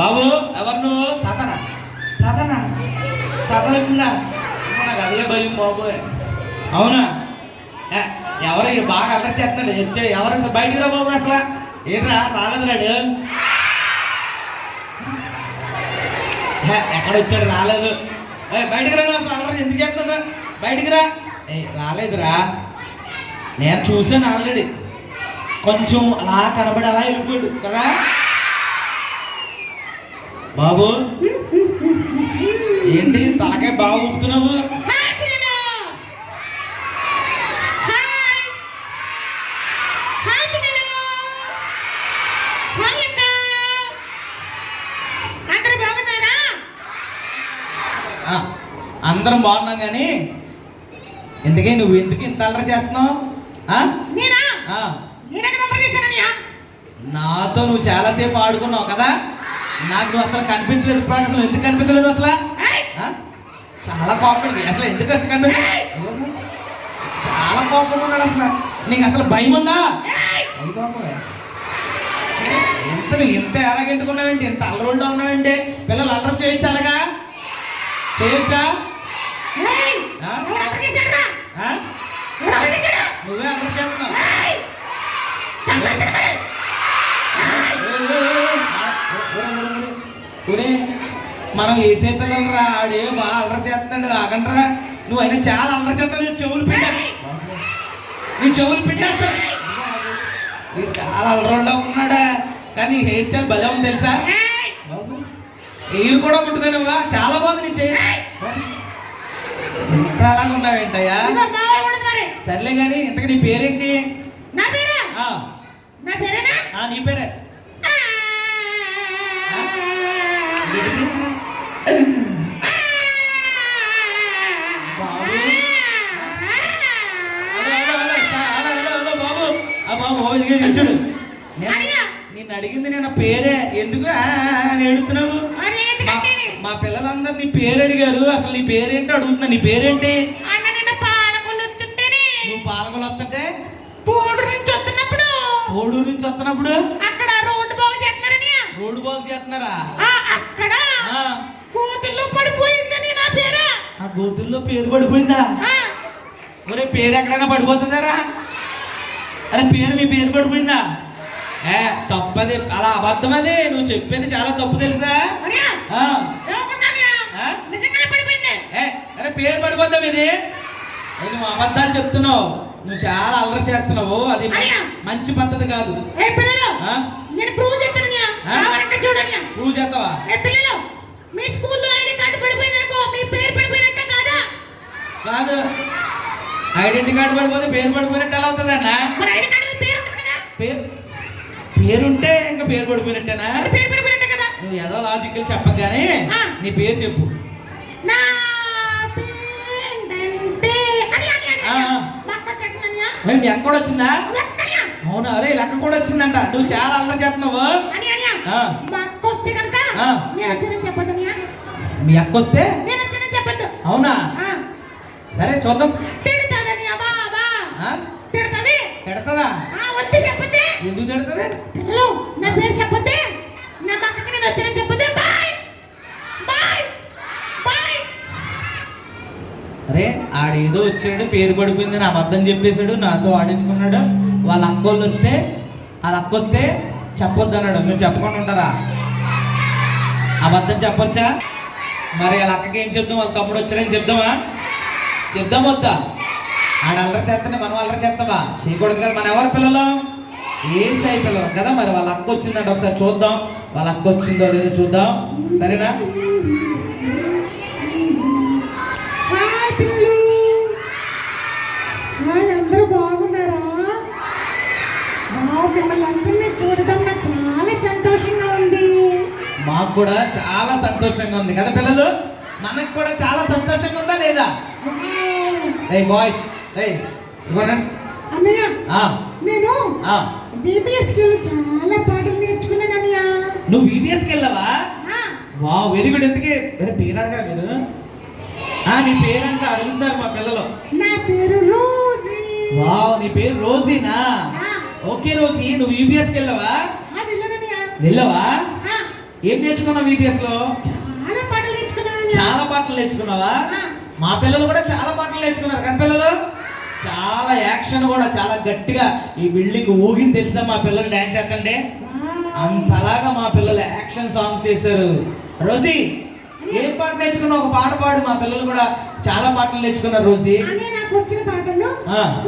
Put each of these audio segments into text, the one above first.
బాబు ఎవరు నువ్వు? సాతానా సాతానా సాతాన వచ్చిందా? నాకు అసలే భయం బాబు. అవునా? ఎవరు బాగా అల్లరి చేస్తున్నాడు? వచ్చే ఎవరు అసలు బయటికి రా బాబు. అసలు ఏంట్రా రాలేదు రాడు? ఎక్కడ వచ్చాడు? రాలేదు. బయటికి రా. అసలు అల్లరి ఎందుకు చేస్తున్నావు సార్? బయటికి రా. రాలేదురా, నేను చూసాను ఆల్రెడీ. కొంచెం అలా కనబడి అలా వెళ్ళిపోయాడు కదా బాబు. ఏంటి తాకే బాగా ఊపుతున్నావు? అందరం బాగున్నాం కానీ ఎందుకే నువ్వు ఎందుకు ఇంత అల్లరి చేస్తున్నావు? నాతో నువ్వు చాలాసేపు ఆడుకున్నావు కదా, నాకు నువ్వు అసలు కనిపించలేదు. ఇప్పుడు అసలు ఎందుకు కనిపించలేదు? అసలు చాలా కోపం. అసలు ఎందుకు అసలు కనిపించలేదు? చాలా కోపంగా ఉన్నాడు. అసలు నీకు అసలు భయం ఉందా? ఎంత ఇంత ఎలాగెంటుకున్నావేంటి? ఎంత అల్లరోళ్ళలో ఉన్నావేంటి? పిల్లలు అల్లరి చేయొచ్చు, అలాగా చేయొచ్చా? నువ్వే అల్లరి చేస్తున్నావు. మనం వేసే పిల్లలు రా, ఆడే బాగా అల్లరి చేస్తున్నాడు. ఆగండ్రా, నువ్వు అయినా చాలా అల్లరి చేస్తావు. నీ చెవులు పిండా, నీ చెవులు పిండేస్తావు. చాలా అల్లరోళ్ళలో ఉన్నాడా, కానీ హెయిర్ స్టైల్ భలే ఉంది తెలుసా? ఎయిర్ కూడా ముట్టుకున్నావా? చాలా బాగుంది నీ చేయి. ఎంత అలాగ ఉన్నావేంటయ్యా? సర్లే కానీ ఇంతకు నీ పేరేంటి? నీ పేరే. చూడు, నిన్ను అడిగింది నేను పేరే. ఎందుకు అని అడుగుతున్నావు? మా పిల్లలందరూ నీ పేరు అడిగారు. అసలు నీ పేరేంటో అడుగుతున్నా. నీ పేరేంటి? నువ్వు పాలకొలు వస్తుంటే కోడూరు నుంచి వస్తున్నప్పుడు అక్కడ రోడ్డు బాగు చేస్తున్నారని. రోడ్డు బాగు చేస్తున్నారా? అక్కడ గోతుల్లో పడిపోయిందని నా పేరు. ఆ గోతుల్లో పేరు పడిపోయిందా? ఒరే, పేరు ఎక్కడైనా పడిపోతుందారా? అరే పేరు, మీ పేరు పడిపోయిందా? తప్పది, అలా అబద్ధం. అది నువ్వు చెప్పేది చాలా తప్పు తెలుసా? అరే పేరు పడిపోద్దాం. ఇది నువ్వు అబద్ధాలు చెప్తున్నావు. నువ్వు చాలా అల్లరి చేస్తున్నావు. అది మంచి పద్ధతి కాదు. ప్రూవ్ చేస్తావా? మీ స్కూల్లో ఐడి కార్డు పడిపోయిందనుకో, మీ పేరు పడిపోయినట్టే కాదా? కాదు, ఐడెంటిటీ కార్డు పడిపోతే పేరు పడిపోయినట్టు ఎలా అవుతుంది అన్న? పేరుంటే ఇంకా పేరు పడిపోయినట్టేనా? నువ్వు ఏదో లాజికల్ చెప్పదు కానీ నీ పేరు చెప్పు. మీ అక్క కూడా వచ్చిందా? అవునా? అరే లెక్క కూడా వచ్చిందంట. నువ్వు చాలా అల్లరి చేస్తున్నావు. మీ అక్క వస్తే అవునా? సరే చూద్దాం. తిడతదా? ఎందుకు తిడతది? నా పేరు చెప్పొద్దే, నా పక్కకి నేను వచ్చానని చెప్పొద్దే. అరే ఆడేదో వచ్చాడు, పేరు పడిపోయిందని అబద్ధం చెప్పేశాడు, నాతో ఆడేసుకున్నాడు. వాళ్ళ అక్కోళ్ళు వస్తే, వాళ్ళ అక్క వస్తే చెప్పొద్దు అన్నాడు. మీరు చెప్పకుండా ఉంటారా? అబద్ధం చెప్పొచ్చా? మరి వాళ్ళ అక్కకి ఏం చెప్దాం? వాళ్ళ తమ్ముడు వచ్చాడని చెప్దామా? చెప్దాం వద్దా? ఆడ అల్లరి చేస్తేనే మనం అల్లరి చేస్తామా? చేయకూడదు కదా. మన ఎవరి పిల్లలు? ఏసై పిల్లలు కదా. మరి వాళ్ళ అక్క వచ్చిందంటే ఒకసారి చూద్దాం. వాళ్ళ అక్క వచ్చిందో లేదో చూద్దాం. సరేనా? అందరూ బాగున్నారా? మిమ్మల్ని అందరినీ చూడటం నాకు చాలా సంతోషంగా ఉంది. మాకు కూడా చాలా సంతోషంగా ఉంది కదా పిల్లలు. మనకు కూడా చాలా సంతోషంగా ఉందా లేదా? బాయ్స్ అన్నయ్య, నేను VBSకి వెళ్ళి చాలా పాటలు నేర్చుకున్నాను అన్నయ్య. నువ్వు VBSకి వెళ్ళావా? వా, వెరీ గుడ్. ఎందుకే పేరు అడగా మీరు? నీ పేరంటే అడుగుతున్నారు మా పిల్లలు. నా పేరు రోజీ. వావ్, నీ పేరు రోజీనా? ఓకే రోజీ, నువ్వు VBSకి వెళ్ళావా? వెళ్ళవా? ఏం నేర్చుకున్నావు VPS లో? చాలా పాటలు నేర్చుకున్నాను. చాలా పాటలు నేర్చుకున్నావా? మా పిల్లలు కూడా చాలా పాటలు నేర్చుకున్నారు కదా పిల్లలు. చాలా యాక్షన్ కూడా చాలా గట్టిగా ఈ బిల్డింగ్ ఊగింది తెలుసా మా పిల్లలు డాన్స్ చేస్తండి. అంతలాగా మా పిల్లలు యాక్షన్ సాంగ్స్ చేశారు. రోజీ ఏం పాట నేర్చుకున్నావు? ఒక పాట పాడు. మా పిల్లలు కూడా చాలా పాటలు నేర్చుకున్నారు. రోజీ నాకు వచ్చిన పాటలు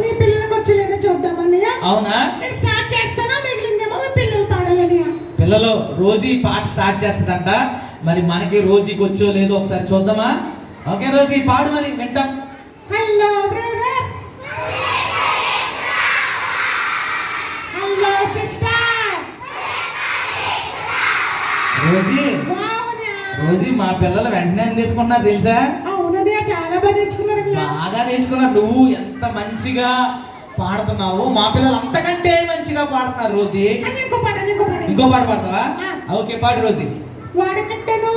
మీ పిల్లలకు వచ్చి లేదో చూద్దామన్నయ్య. అవునా? నేను స్టార్ట్ చేస్తానా? మిగిలిందేమో మీ పిల్లలు పాడాలన్నయ్య. పిల్లలు రోజీ పాట స్టార్ట్ చేస్తుందంట. మరి మనకి రోజీకి వచ్చో లేదో ఒకసారి చూద్దామా? ఓకే రోజీ పాడు, మరి వింటాం. Hello brother, hello sister. Rosie Rosie మా పిల్లలు వెంటనే తీసుకున్నారు తెలుసా? అవునన్నయ్య, చాలా బాగా నేర్చుకున్నారు. బాగా నేర్చుకున్నారు. నువ్వు ఎంత మంచిగా పాడుతున్నావు. మా పిల్లలు అంతకంటే మంచిగా పాడుతున్నారు. రోజీ ఇంకో పాట పాడతావా? ఓకే పాడు రోజీ. వాడకట్టెను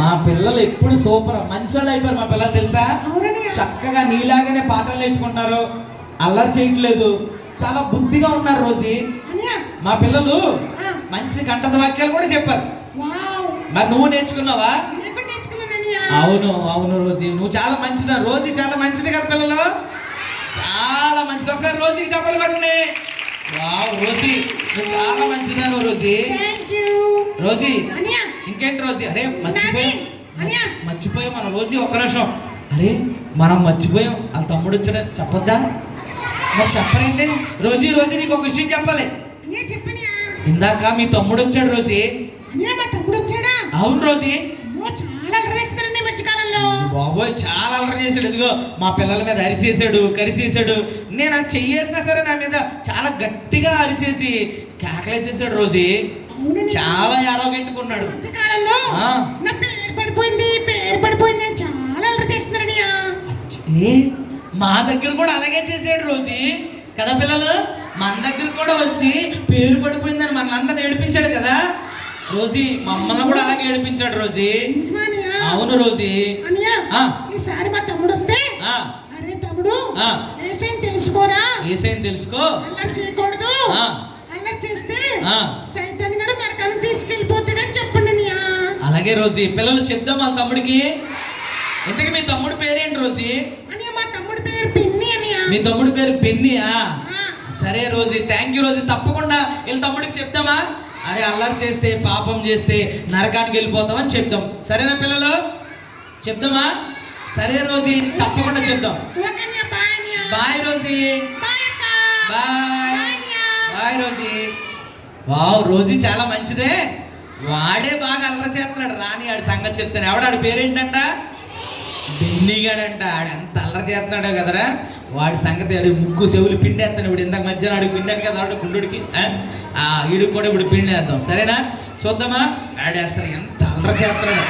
మా పిల్లలు ఎప్పుడు సూపర్ మంచి వాళ్ళు అయిపోయారు. మా పిల్లలు తెలుసా? చక్కగా నీలాగానే పాటలు నేర్చుకుంటారు, అల్లరి చేయట్లేదు, చాలా బుద్ధిగా ఉన్నారు. రోజీ మా పిల్లలు మంచి కంఠత వాక్యాలు కూడా చెప్పారు. మరి నువ్వు నేర్చుకున్నావా? అవును అవును రోజీ, నువ్వు చాలా మంచిదా. రోజీ చాలా మంచిది కదా పిల్లలు, చాలా మంచిది. ఒకసారి రోజీకి చెప్పలు కొట్టండి. వావ్ రోజీ, నువ్వు చాలా మంచిదా. నువ్వు రోజీ రోజీ ఇంకేంటి రోజీ? అరే మర్చిపోయాం మన రోజీ. ఒక్క నిమిషం, అరే మనం మర్చిపోయాం. వాళ్ళ తమ్ముడు వచ్చాడు, చెప్పొద్దా? మరి చెప్పరేంటి? రోజీ రోజీ నీకు ఒక విషయం చెప్పాలి. ఇందాక మీ తమ్ముడు వచ్చాడు రోజీ. అవును రోజీ, బాబోయ్ చాలా అలరి చేశాడు. ఇదిగో మా పిల్లల మీద అరిసేసాడు, కరిసేసాడు. నేను అది చెయ్యేసినా సరే నా మీద చాలా గట్టిగా అరిసేసి కేకలేసేసాడు. రోజీ చాలా ఆరోగ్యంటుకున్నాడు. మా దగ్గర కూడా అలాగే చేసాడు రోజీ కదా పిల్లలు. మన దగ్గర కూడా వచ్చి పేరు పడిపోయిందని మనల్ని ఏడిపించాడు కదా రోజీ. మమ్మల్ని కూడా అలాగే ఏడిపించాడు రోజీ. అవును రోజీ. ఈసారి మా తమ్ముడు వస్తే, అరే తమ్ముడు ఏసైని తెలుసుకోరా, ఏసైని తెలుసుకో, అల్లరి చేయకూడదు, అల్లరి చేస్తే సైతాన్ కూడా నరకానికి తీసుకెళ్ళిపోతాడని చెప్పండి. అలాగే రోజీ. పిల్లలు చెప్దాం వాళ్ళ తమ్ముడికి. ఇంతకీ మీ తమ్ముడు పేరేంటి రోజీ? మా తమ్ముడు పేరు పెన్ని అని. మీ తమ్ముడు పేరు పెన్నియా? సరే రోజీ, థ్యాంక్ యూ రోజీ. తప్పకుండా వీళ్ళ తమ్ముడికి చెప్తామా? అరే అల్లరి చేస్తే, పాపం చేస్తే నరకానికి వెళ్ళిపోతామని చెప్దాం. సరేనా పిల్లలు? చెప్దామా? సరే రోజీ, తప్పకుండా చెప్దాం. Bye Rosie, bye bye Rosie. Wow Rosie చాలా మంచిదే. వాడే బాగా అల్లరి చేస్తున్నాడు. రాని ఆడి సంగతి చెప్తాను. ఎవడాడి పేరేంటంట? బెన్నిగాడంట. ఆడు ఎంత అల్లరి చేస్తున్నాడో కదరా. వాడి సంగతి ఆడు ముగ్గు చెవులు పిండేస్తాను. ఇప్పుడు ఇందాక మధ్యాహ్నం ఆడికి పిండాను కదా ఆడు గుండుడికి. ఈడికి కూడా ఇప్పుడు పిండేద్దాం. సరేనా? చూద్దామా? ఆడు అసలు ఎంత అల్లరి చేస్తున్నాడు.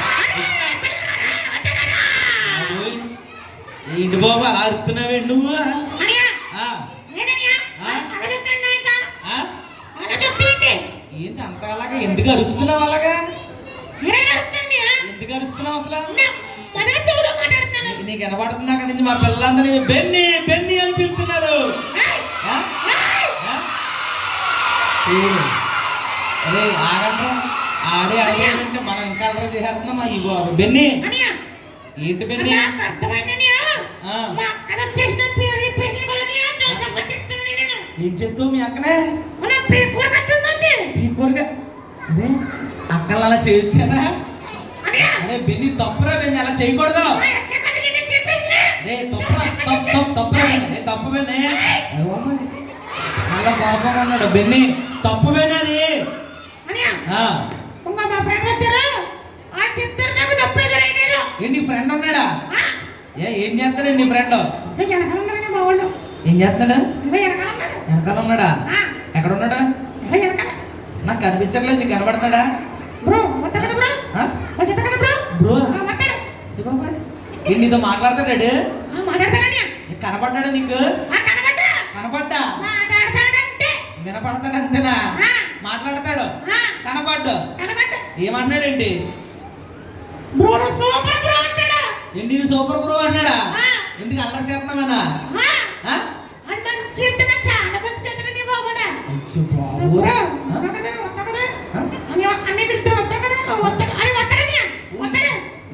ఏంటి బాబు అలా అరుతున్నావే నువ్వు? ఏంటి అంత అలాగా? ఎందుకు అరుస్తున్నావు అలాగా? ఎందుకు అరుస్తున్నావు అసలు? నీకు వినపడుతుంది అక్కడి నుంచి. మా పిల్లలందరూ బెన్ని బెన్ని అని పిలుస్తున్నారు. అరే ఆడంటే ఆడే ఆడేంటే మనం ఇంకా అల్లరి చేస్తున్నాం. ఈ బాబు బెన్ని ఏంటి బెన్ని? ఏం చెప్తావు మీ అక్కనే? అదే అక్కలు అలా చేసారా? అరే బెన్ని తప్పురా, బెన్ని అలా చేయకూడదు. తప్పురా బెన్ని, తప్పు బెన్ని. చాలా పాపంగా ఉన్నాడు బెన్ని. తప్పు బెన్ని అది. ఏంటి ఫ్రెండ్ ఉన్నాడా? ఏం చేస్తాడు నీ ఫ్రెండ్? ఏం చేస్తున్నాడు? వెనకాల ఉన్నాడా? ఎక్కడ ఉన్నాడా? నాకు కనిపించట్లేదు. నీకు కనబడుతున్నాడా? బ్రో ఏంటి నీతో మాట్లాడతాడు? కనపడ్డాడు నీకు? కనపడ్డా? వినపడతాడు అంతేనా? మాట్లాడతాడు? కనపడ్డు? ఏమన్నాడేంటి? ఏంటి సూపర్ బ్రో అన్నాడా? ఎందుకు అల్లరి చేస్తున్నావన్నా? ఊరా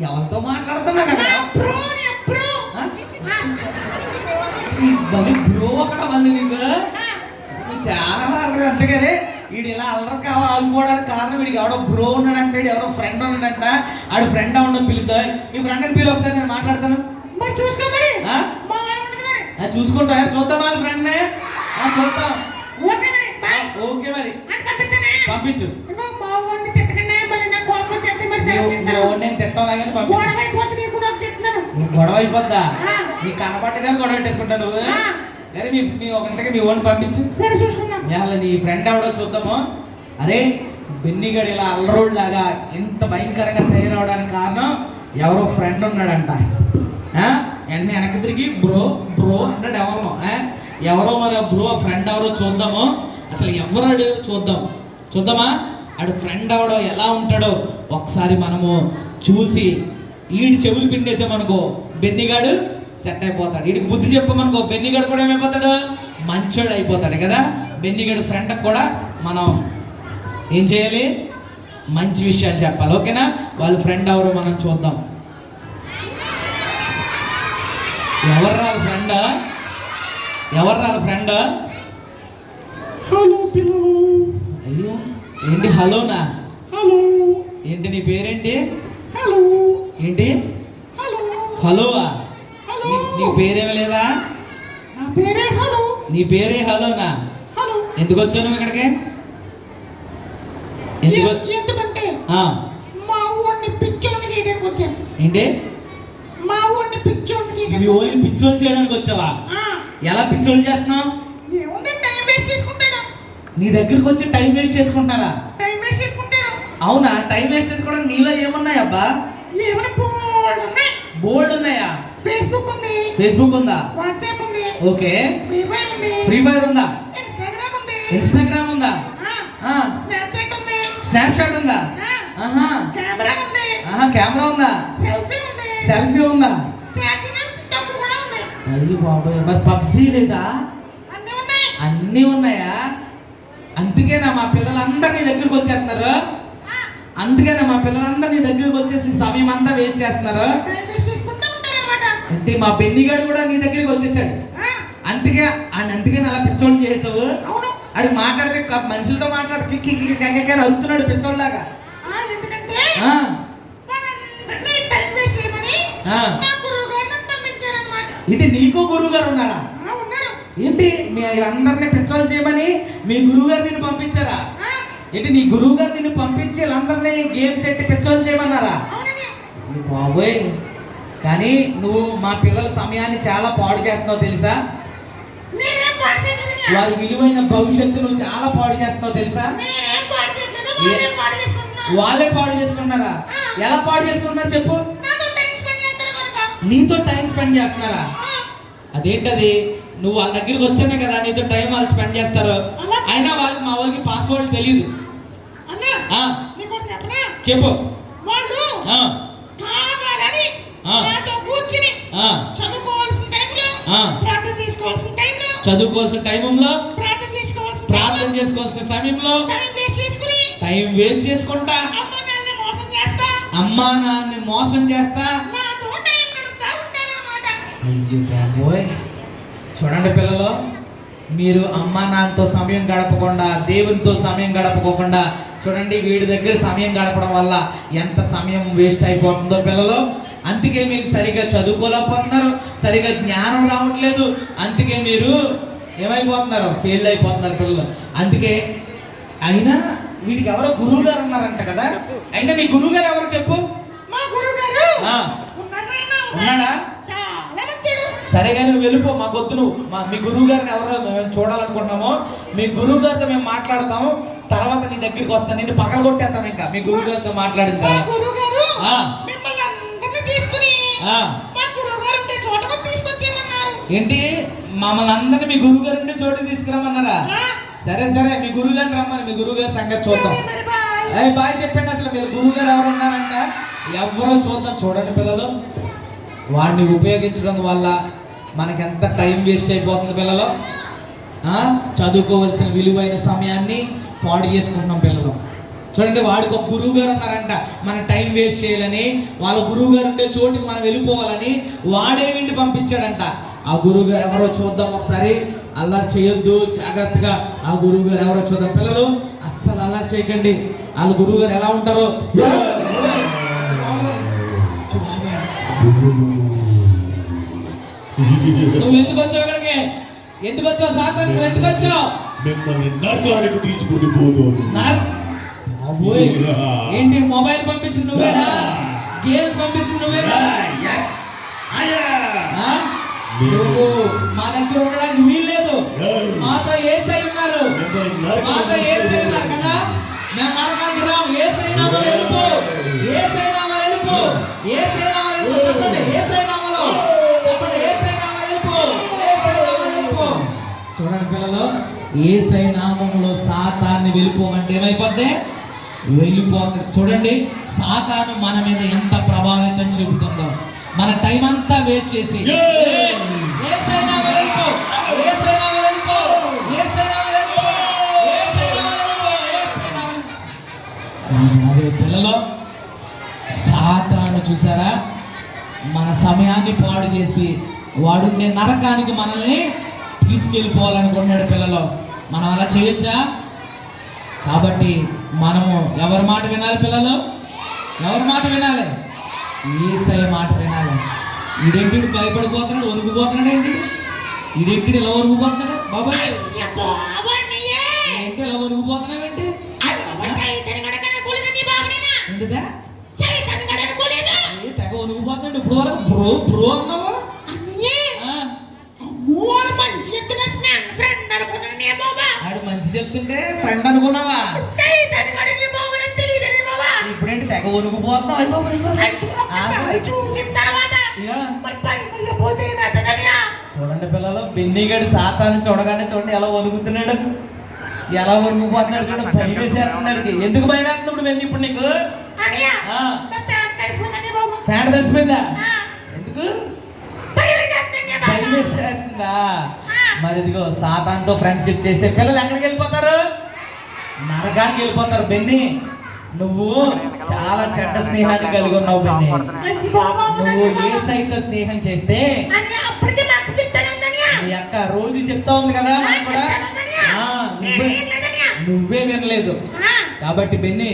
ఎవరితో మాట్లాడుతున్నా కదా మళ్ళీ బ్రో అక్కడ మళ్ళీ నీకు చాలా అంతగానే వీడు ఇలా అల్లరి ఆగిపోవడానికి కారణం వీడికి ఎవడో బ్రో ఉన్నాడంటే ఎవరో ఫ్రెండ్ ఉన్నాడంట ఆడు ఫ్రెండ్ అవడం పిలుద్దా మీ ఫ్రెండ్ అని పిలు ఒకసారి నేను మాట్లాడతాను చూసుకుంటా చూద్దాం వాళ్ళ ఫ్రెండ్ చూద్దాం ఓకే మరి పంపించు నేను తిట్టాలా కానీ గొడవ అయిపోద్దా నీకు కనబట్టగానే గొడవ పెట్టేసుకుంటా నువ్వు సరే మీ ఒకంటగా మీ ఓన్ పంపించు సరే చూసుకుందాం నీ ఫ్రెండ్ ఎవడో చూద్దాము అరే బెన్నిగడు ఇలా అల్లరోడ్ లాగా ఎంత భయంకరంగా తయారవడానికి కారణం ఎవరో ఫ్రెండ్ ఉన్నాడంట వెంటనే వెనక్కి తిరిగి బ్రో అంటాడు ఎవరో మరి బ్రో ఫ్రెండ్ ఎవరో చూద్దాము అసలు ఎవరాడు చూద్దామా ఆడు ఫ్రెండ్ ఎవడో ఎలా ఉంటాడో ఒకసారి మనము చూసి ఈడి చెవులు పిండేసామనుకో బెన్నిగాడు సెట్ అయిపోతాడు. వీడికి బుద్ధి చెప్పమనుకో బెన్నిగాడు కూడా ఏమైపోతాడు మంచోడు అయిపోతాడు కదా. బెన్నిగాడు ఫ్రెండ్కి కూడా మనం ఏం చేయాలి మంచి విషయాలు చెప్పాలి ఓకేనా. వాళ్ళ ఫ్రెండ్ ఎవరో మనం చూద్దాం. ఎవర్రా ఫ్రెండ్ హలో పిల్లలు. అయ్యో ఏంటి హలోనా? హలో ఏంటి నీ పేరేంటి? హలో ఏంటి హలోవా? నీ పేరేమి లేదా? నా పేరే హలో. నీ పేరే హలోనా? హలో. ఎందుకు వచ్చావు నువ్వు ఇక్కడికి? ఎందుకంటే మా ఊరిని పిచ్చోని చేయడానికి వచ్చాను. ఏంటి మా ఊరిని పిచ్చోని చేయడానికి? మీ ఊరిని పిచ్చోని చేయడానికి వచ్చావా? ఎలా పిచ్చోని చేస్తున్నావు? టైం వేస్ట్ చేసుకుంటాను. నీ దగ్గరకు వచ్చి టైం వేస్ట్ చేసుకుంటారా? టైం వేస్ట్ చేసుకుంటాను. అవునా? టైం వేస్ట్ చేసుకోవడానికి నీలో ఏమున్నాయి అబ్బా? ఏమైనా బోర్డు ఉన్నాయా? ఫేస్బుక్ ఉంది. ఫేస్బుక్ ఉందా? వాట్సాప్ ఉంది. ఓకే. ఫ్రీ ఫైర్ ఉంది. ఫ్రీ ఫైర్ ఉందా? ఇన్స్టాగ్రామ్ ఉంది. ఇన్స్టాగ్రామ్ ఉందా? స్నాప్చాట్ ఉంది. స్నాప్చాట్ ఉందా? ఆహా. కెమెరా ఉంది. ఆహా కెమెరా ఉందా? సెల్ఫీ ఉంది. సెల్ఫీ ఉందా? చాటింగ్ తప్పు కూడా ఉంది. అయ్యో బాబాయ్ మరి పబ్జీ లేదా? అన్నీ ఉన్నాయి. అన్నీ ఉన్నాయా? అందుకేనా మా పిల్లలందరూ నీ దగ్గరికి వచ్చేస్తున్నారు? అందుకేనా మా పిల్లలందరూ నీ దగ్గరికి వచ్చేసి సమయం అంతా వేస్ట్ చేస్తున్నారు? అంటే మా బెన్నిగాడు కూడా నీ దగ్గరికి వచ్చేసాడు. అందుకే అలా పిచ్చోళ్ళు చేసావు. అడిగి మాట్లాడితే మనుషులతో మాట్లాడితే కిక్కి అరుతున్నాడు పిచ్చోళ్ళలాగా. ఏంటి నీకు గురువు గారు ఉన్నారా? ఏంటి మీ వీళ్ళందరినీ పిచ్చోళ్ళు చేయమని మీ గురువు గారు నిన్ను పంపించారా? ఏంటి నీ గురువు గారు నిన్ను పంపించి వీళ్ళందరినీ గేమ్స్ ఎట్టి పిచ్చోళ్ళు చేయమన్నారా? బాబోయ్ కానీ నువ్వు మా పిల్లల సమయాన్ని చాలా పాడు చేస్తున్నావు తెలుసా? వారి విలువైన భవిష్యత్తు నువ్వు చాలా పాడు చేస్తున్నావు తెలుసా? వాళ్ళే పాడు చేసుకుంటున్నారా? ఎలా పాడు చేసుకుంటున్నారు చెప్పు? నీతో టైం స్పెండ్ చేస్తున్నారా? అదేంటది? నువ్వు వాళ్ళ దగ్గరికి వస్తేనే కదా నీతో టైం వాళ్ళు స్పెండ్ చేస్తారు. అయినా వాళ్ళకి మా వాళ్ళకి పాస్వర్డ్ తెలియదు. చెప్పు. చదువుకోవాల్సిన టైంలో ప్రార్థన చేసుకోవాల్సిన సమయంలో టైం వేస్ట్ చేసుకుంటా అమ్మా నాన్ని మోసం చేస్తా. అయ్యో బాబోయ్ చూడండి పిల్లలు, మీరు అమ్మా నాన్నతో సమయం గడపకుండా దేవునితో సమయం గడపకోకుండా చూడండి వీడి దగ్గర సమయం గడపడం వల్ల ఎంత సమయం వేస్ట్ అయిపోతుందో పిల్లలు. అందుకే మీకు సరిగా చదువుకోలేకపోతున్నారు, సరిగా జ్ఞానం రావట్లేదు. అందుకే మీరు ఏమైపోతున్నారు? ఫెయిల్ అయిపోతున్నారు పిల్లలు. అందుకే అయినా వీడికి ఎవరో గురువు గారు ఉన్నారంట కదా. అయినా మీ గురువు గారు ఎవరు చెప్పు? ఉన్నాడా? సరే కానీ నువ్వు వెళ్ళిపో, మాకు వద్దు. నువ్వు మీ గురువు గారిని ఎవరో మేము చూడాలనుకుంటున్నామో మీ గురువు గారితో మేము మాట్లాడతాము. తర్వాత నీ దగ్గరికి వస్తాను, నిన్ను పక్కన కొట్టేస్తాం. ఇంకా మీ గురువు గారితో మాట్లాడిన తర్వాత ఏంటి మమ్మల్ని అందరినీ మీ గురువు గారి నుండి చోటు తీసుకురమ్మన్నారా? సరే మీ గురువు గారిని రమ్మని మీ గురువు గారి సంగతి చూద్దాం. బాయ్ చెప్పండి. అసలు మీరు గురువు గారు ఎవరు ఉన్నారంట? ఎవరో చూద్దాం. చూడండి పిల్లలు, వాడిని ఉపయోగించడం వల్ల మనకి ఎంత టైం వేస్ట్ అయిపోతుంది పిల్లలు. చదువుకోవాల్సిన విలువైన సమయాన్ని పాడు చేసుకుంటున్నాం పిల్లలు. చూడండి, వాడికి ఒక గురువు గారు ఉన్నారంట, మన టైం వేస్ట్ చేయాలని, వాళ్ళ గురువు గారు ఉండే చోటుకి మనం వెళ్ళిపోవాలని వాడే విండి పంపించాడంట. ఆ గురువు గారు ఎవరో చూద్దాం ఒకసారి. అల్లరి చేయొద్దు, జాగ్రత్తగా ఆ గురువు గారు ఎవరో చూద్దాం. పిల్లలు అస్సలు అల్లరి చేయకండి. వాళ్ళ గురువు గారు ఎలా ఉంటారో. నువ్వు ఎందుకు వచ్చావు ఇక్కడికి? ఎందుకు వచ్చావు సాతాను? నువ్వు ఎందుకు వచ్చావు? మిమ్మల్ని నరకానికి తీసుకుని పోతాను. నర్స్ ఏంటి? మొబైల్ పంపించింది నువ్వేనా? గేమ్స్ పంపించింది నువ్వేనా? నువ్వు మా దగ్గర ఉండడానికి వీల్లేదు. మాతో యేసై ఉన్నారు, మాతో యేసై ఉన్నారు కదా. మేము నరకానికి రాము. యేసై నామములో వెళ్ళిపో, యేసై నామములో వెళ్ళిపో, యేసై నామములో వెళ్ళిపో. చెప్పండి, యేసై నామములో చెప్పండి, యేసై నామములో వెళ్ళిపో, యేసై నామములో వెళ్ళిపో. చూడండి పిల్లలు, యేసై నామములో సాతాన్ని వెళ్ళిపోమంటే ఏమైపోద్ది? వెళ్ళిపోతుంది. చూడండి, సాతాను మన మీద ఎంత ప్రభావితం చూపుతుందో. మన టైం అంతా వేస్ట్ చేసి యేసై నామములో వెళ్ళిపో, యేసై నామములో వెళ్ళిపో, యేసై నామములో వెళ్ళిపో, యేసై నామములో వెళ్ళిపో, యేసై నామములో. అదే పిల్లలు, సాతాను చూసారా, మన సమయాన్ని పాడు చేసి వాడుండే నరకానికి మనల్ని తీసుకెళ్ళిపోవాలనుకున్నాడు. పిల్లలు మనం అలా చేయొచ్చా? కాబట్టి మనము ఎవరి మాట వినాలి? పిల్లలు ఎవరి మాట వినాలి? యేసయ్య మాట వినాలి. ఈడేంటి భయపడిపోతున్నాడు, వణుకుపోతున్నాడు? ఏంటి ఈడేంటి ఇలా వణుకుపోతున్నాడు? బాబాయ్ ఏంటి ఇలా వణుకుపోతున్నావు? ఏంటి ఏంటిదా? తెగ వణుకుపోతున్నాడు. ఇప్పుడు వరకు బ్రో బ్రో అన్నావు. ఆడు మంచి చెప్తుంటే ఫ్రెండ్ అనుకున్నావా? ఇప్పుడేంటి తెగ వణుకుపోతున్నావు? చూడండి పిల్లలు, బెన్నిగడి సాతాను చూడగానే చూడండి ఎలా వణుకుతున్నాడు, ఎలా వణుకుపోతున్నాడు. చూడండి, భయం వేసేస్తున్నాడు. ఎందుకు భయం వేస్తున్నాడు బెన్ని ఇప్పుడు నీకు? ఫ్యాన్ తెలిసిపోయిందా? ఎందుకు భయం వేసేస్తుందా? మరి ఇదిగో, సాతాన్తో ఫ్రెండ్షిప్ చేస్తే పిల్లలు ఎక్కడికి వెళ్ళిపోతారు? నరకానికి వెళ్ళిపోతారు. బెన్ని, నువ్వు చాలా చెడ్డ స్నేహాన్ని కలిగి ఉన్నావు బెన్ని. నువ్వు యేసయ్యతో స్నేహం చేస్తే నీ అక్క రోజు చెప్తా ఉంది కదా, కూడా నువ్వే వినలేదు. కాబట్టి బెన్ని,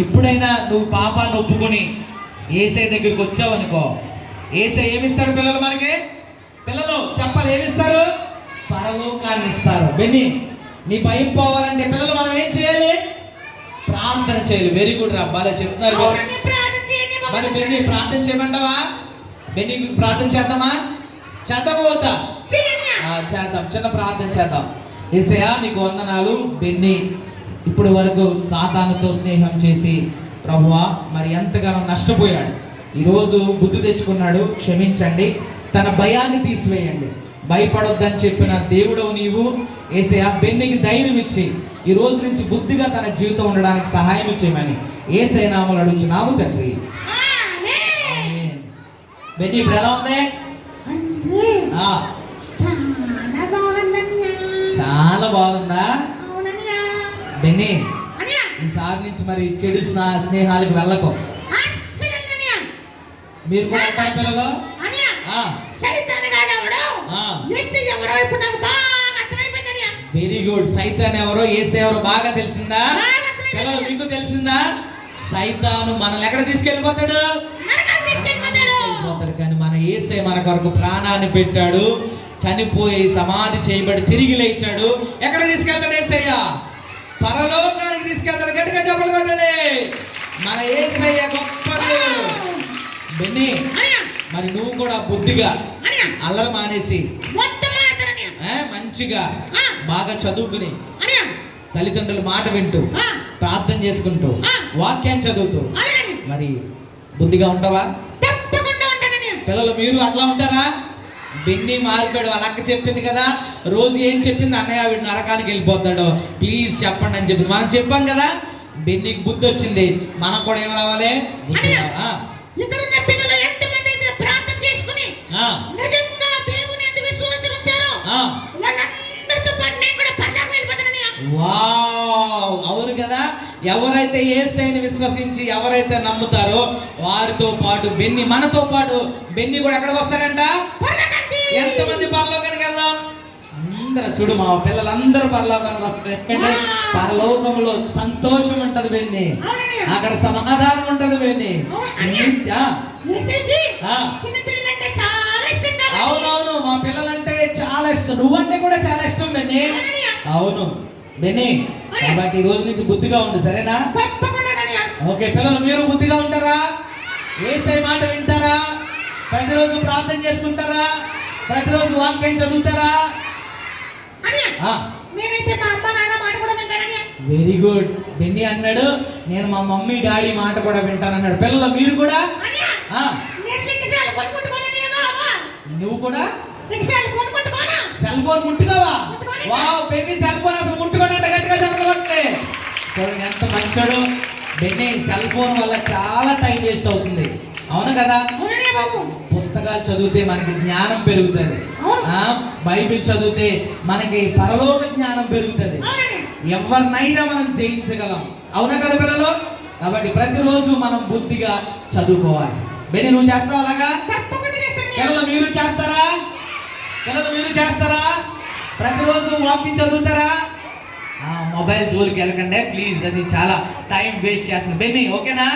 ఇప్పుడైనా నువ్వు పాపాన్ని ఒప్పుకొని యేసయ్య దగ్గరికి వచ్చావు అనుకో, యేసయ్య ఏమిస్తాడు పిల్లలు మనకి? పిల్లలు చెప్పాలి, ఏమిస్తారు? పరలోకాన్ని ఇస్తారు. బెన్ని, నీ భయం పోవాలంటే పిల్లలు మనం ఏం చేయాలి? ప్రార్థన చేయాలి. వెరీ గుడ్ రా, బాగా చెప్తున్నారు. మరి బెన్ని ప్రార్థన చేయమంటావా? బెన్ని ప్రార్థన చేద్దామా? చేద్దామా వద్దా? చేద్దాం, చిన్న ప్రార్థన చేద్దాం. యేసయ్యా నీకు వందనాలు. బెన్ని ఇప్పటి వరకు సాతానుతో స్నేహం చేసి ప్రభువా మరి ఎంతగానో నష్టపోయాడు. ఈరోజు బుద్ధి తెచ్చుకున్నాడు, క్షమించండి. తన భయాన్ని తీసివేయండి. భయపడొద్దని చెప్పిన దేవుడవు నీవు. యేసయ్యా బెన్నికి ధైర్యం ఇచ్చి ఈ రోజు నుంచి బుద్ధిగా తన జీవితం ఉండడానికి సహాయం చేయమని యేసయ్య నామములో అడుగుచున్నాము తండ్రి. బెన్ని ఇప్పుడు ఎలా ఉంది? చాలా బాగుందా బెన్ని? ఈసారి నుంచి మరి చెడు స్నేహాలకు వెళ్ళకు. మీరు కూడా అంటారు పిల్లలు? Very good. సైతాన్ ఎవరో యేసయ్య ఎవరో బాగా తెలిసిందా పిల్లలు? మీకు తెలిసిందా? సైతాను మనల్ని ఎక్కడ తీసుకెళ్ళిపోతాడు? తీసుకెళ్ళిపోతాడు. కానీ మన యేసయ్య మన కొరకు ప్రాణాన్ని పెట్టాడు, చనిపోయి సమాధి చేయబడి తిరిగి లేచాడు. ఎక్కడ తీసుకెళ్తాడు యేసయ్య? పరలోకానికి తీసుకెళ్తాడు. గట్టిగా చెప్పలు కొట్టండి. మన యేసయ్య గొప్ప దేవుడు. బెన్ని, మరి నువ్వు కూడా బుద్ధిగా అల్లరి మానేసి మంచిగా బాగా చదువుకుని తల్లిదండ్రుల మాట వింటూ ప్రార్థన చేసుకుంటూ వాక్యాన్ని చదువుతూ మరి బుద్ధిగా ఉంటావా? పిల్లలు మీరు అట్లా ఉంటారా? బెన్ని మారిపోయాడు. వాళ్ళ అక్క చెప్పింది కదా, రోజు ఏం చెప్పింది? అన్నయ్య వీడు నరకానికి వెళ్ళిపోతాడు, ప్లీజ్ చెప్పండి అని చెప్పింది. మనం చెప్పాం కదా, బెన్నికి బుద్ధి వచ్చింది. మనకు కూడా ఏం రావాలి? బుద్ధి రావాలి. నిజంగా దేవుని యందు విశ్వాసం ఉంచారో వాళ్ళందరితో పాటు ఎవరైతే యేసయ్యని విశ్వసించి ఎవరైతే నమ్ముతారో వారితో పాటు బెన్ని, మనతో పాటు బెన్ని కూడా ఎక్కడికి వస్తారంట? ఎంతమంది పరలోకానికి వెళ్దాం? అందరూ చూడు, మా పిల్లలందరూ పరలోకానికి వస్తారు. ఎందుకంటే పరలోకంలో సంతోషం ఉంటది బెన్ని, అక్కడ సమాధానం ఉంటది బెన్ని. అవునవును, మా పిల్లలంటే చాలా ఇష్టం, నువ్వంటే కూడా చాలా ఇష్టం బెన్ని. అవును బెన్ని, కాబట్టి ఈ రోజు నుంచి బుద్ధిగా ఉండు, సరేనా? ఓకే పిల్లలు, మీరు బుద్ధిగా ఉంటారా? యేసయ్య మాట వింటారా? ప్రతిరోజు ప్రార్థన చేసుకుంటారా? ప్రతిరోజు వాక్యం చదువుతారా? Very good. బెన్ని అన్నాడు, నేను మా మమ్మీ డాడీ మాట కూడా వింటాను అన్నాడు. పిల్లలు మీరు కూడా? నువ్వు కూడా సెల్ ఫోన్ ముట్టుకోవా? వావ్, బెన్ని సెల్ ఫోన్ అసలు ముట్టుకోనంట, గట్టిగా చెప్పగలంటే. చూడండి ఎంత మంచోడు బెన్ని. సెల్ ఫోన్ వల్ల చాలా టైం వేస్ట్ అవుతుంది, అవును కదా? పుస్తకాలు చదివితే మనకి జ్ఞానం పెరుగుతుంది, బైబిల్ చదివితే మనకి పరలోక జ్ఞానం పెరుగుతుంది, ఎవరినైనా మనం జయించగలం, అవునా కదా పిల్లలు? కాబట్టి ప్రతిరోజు మనం బుద్ధిగా చదువుకోవాలి. బెన్ని నువ్వు చేస్తావు అలాగా? పిల్లలు మీరు చేస్తారా? పిల్లలు మీరు చేస్తారా? ప్రతిరోజు వాకింగ్ చదువుతారా? మొబైల్ జోలికి వెళ్ళకండి ప్లీజ్, అది చాలా టైం వేస్ట్ చేస్తుంది. బెన్ని ఓకేనా?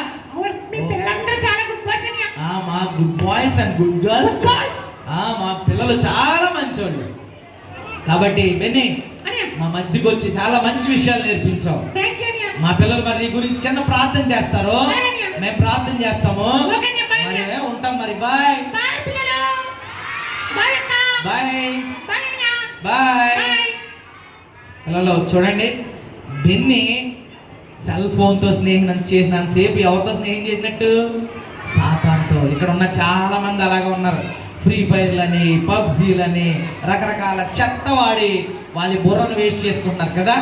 మా good boys and good girls, మా పిల్లలు చాలా మంచోళ్ళు. కాబట్టి బెన్ని మా మధ్యకి వచ్చి చాలా మంచి విషయాలు నేర్పించావు. మా పిల్లలు మరి నీ గురించి చిన్న ప్రార్థన చేస్తారు, మేము ప్రార్థన చేస్తాము. మరి ఉంటాం మరి. Bye bye bye. పిల్లలు చూడండి, బెన్ని సెల్ ఫోన్తో స్నేహం చేసినంతసేపు ఎవరితో స్నేహం చేసినట్టు? సాతాన్తో. ఇక్కడ ఉన్న చాలా మంది అలాగే ఉన్నారు. ఫ్రీ ఫైర్లని, పబ్జీలని, రకరకాల చెత్త వాడి వాళ్ళ బుర్రను వేస్ట్ చేసుకుంటున్నారు కదా.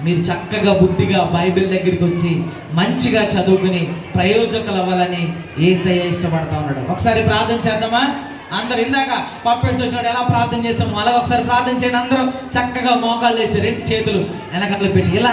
మీరు చక్కగా బుద్ధిగా బైబిల్ దగ్గరికి వచ్చి మంచిగా చదువుకుని ప్రయోజకులు అవ్వాలని యేసయ్య ఇష్టపడతా ఉన్నాడు. ఒకసారి ప్రార్థన చేద్దామా అందరు? ఇందాక పప్పెట్స్ వచ్చినప్పుడు ఎలా ప్రార్థన చేస్తాము అలా ఒకసారి ప్రార్థన చేయండి అందరూ. చక్కగా మోకాళ్ళు వేసి 2 చేతులు వెనకలు పెట్టి ఇలా